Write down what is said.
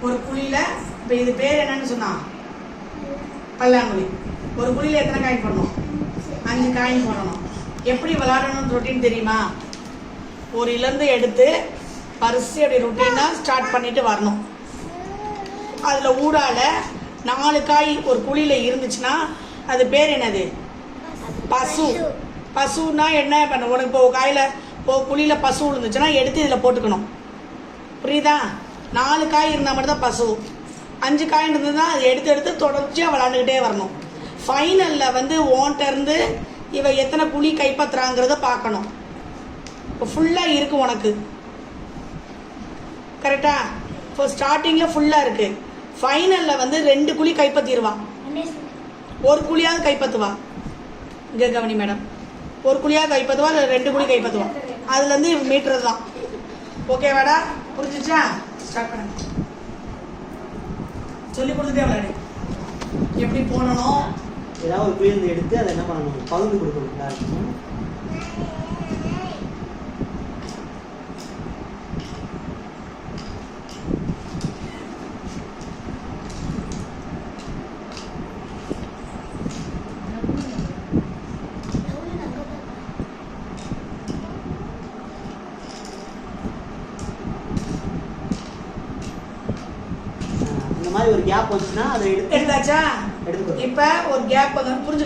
ஒரு குழியில இப்போ இது பேர் என்னன்னு சொன்னா பல்லாங்குழி. ஒரு குழியில எத்தனை காயின் போடணும்? 5 காயின் போடணும். எப்படி விளையாடணும்னு ரொட்டீன் தெரியுமா? ஒரு இலந்து எடுத்து பரிசு அப்படி ரொட்டீனாக ஸ்டார்ட் பண்ணிட்டு வரணும். அதில் ஊடால 4 காய் ஒரு குழியில் இருந்துச்சுன்னா அது பேர் என்னது? பசு. பசுன்னா என்ன பண்ண? உனக்கு இப்போ காயில் இப்போ குழியில் பசு விழுந்துச்சுன்னா எடுத்து இதில் போட்டுக்கணும். புரியுதா? 4 காய் இருந்தால் மட்டும்தான் பசு. 5 காய் இருந்ததுன்னா அதை எடுத்து எடுத்து தொடர்ச்சியாக விளாண்டுக்கிட்டே வரணும். ஃபைனலில் வந்து ஓன்ட்டேருந்து இவ எத்தனை குழி கைப்பற்றுறாங்கிறத பார்க்கணும். இப்போ ஃபுல்லாக இருக்குது உனக்கு, கரெக்டா? இப்போ ஸ்டார்டிங்கில் ஃபுல்லாக இருக்குது. ஃபைனலில் வந்து 2 குழி கைப்பற்றிடுவான். ஒரு குழியாவது கைப்பற்றுவா. இங்கே கவனி மேடம், ஒரு குழியாக கைப்பற்றுவா, இல்லை 2 குழி கைப்பற்றுவான். அதுலேருந்து மீட்டுறது தான். ஓகேவாடா? புரிஞ்சிச்சா? ஸ்டார்ட் பண்ண சொல்லி கொடுத்துட்டே விளையாடு. எப்படி போடணும்? ஏதாவது ஒரு குழியிலிருந்து எடுத்து அதை என்ன பண்ணணும்? பகிர்ந்து கொடுக்கணும். இந்த மாதிரி ஒரு கேப் வந்துச்சுன்னா அதை எடுத்தாச்சா? இப்போ ஒரு கேப் வந்து புரிஞ்சு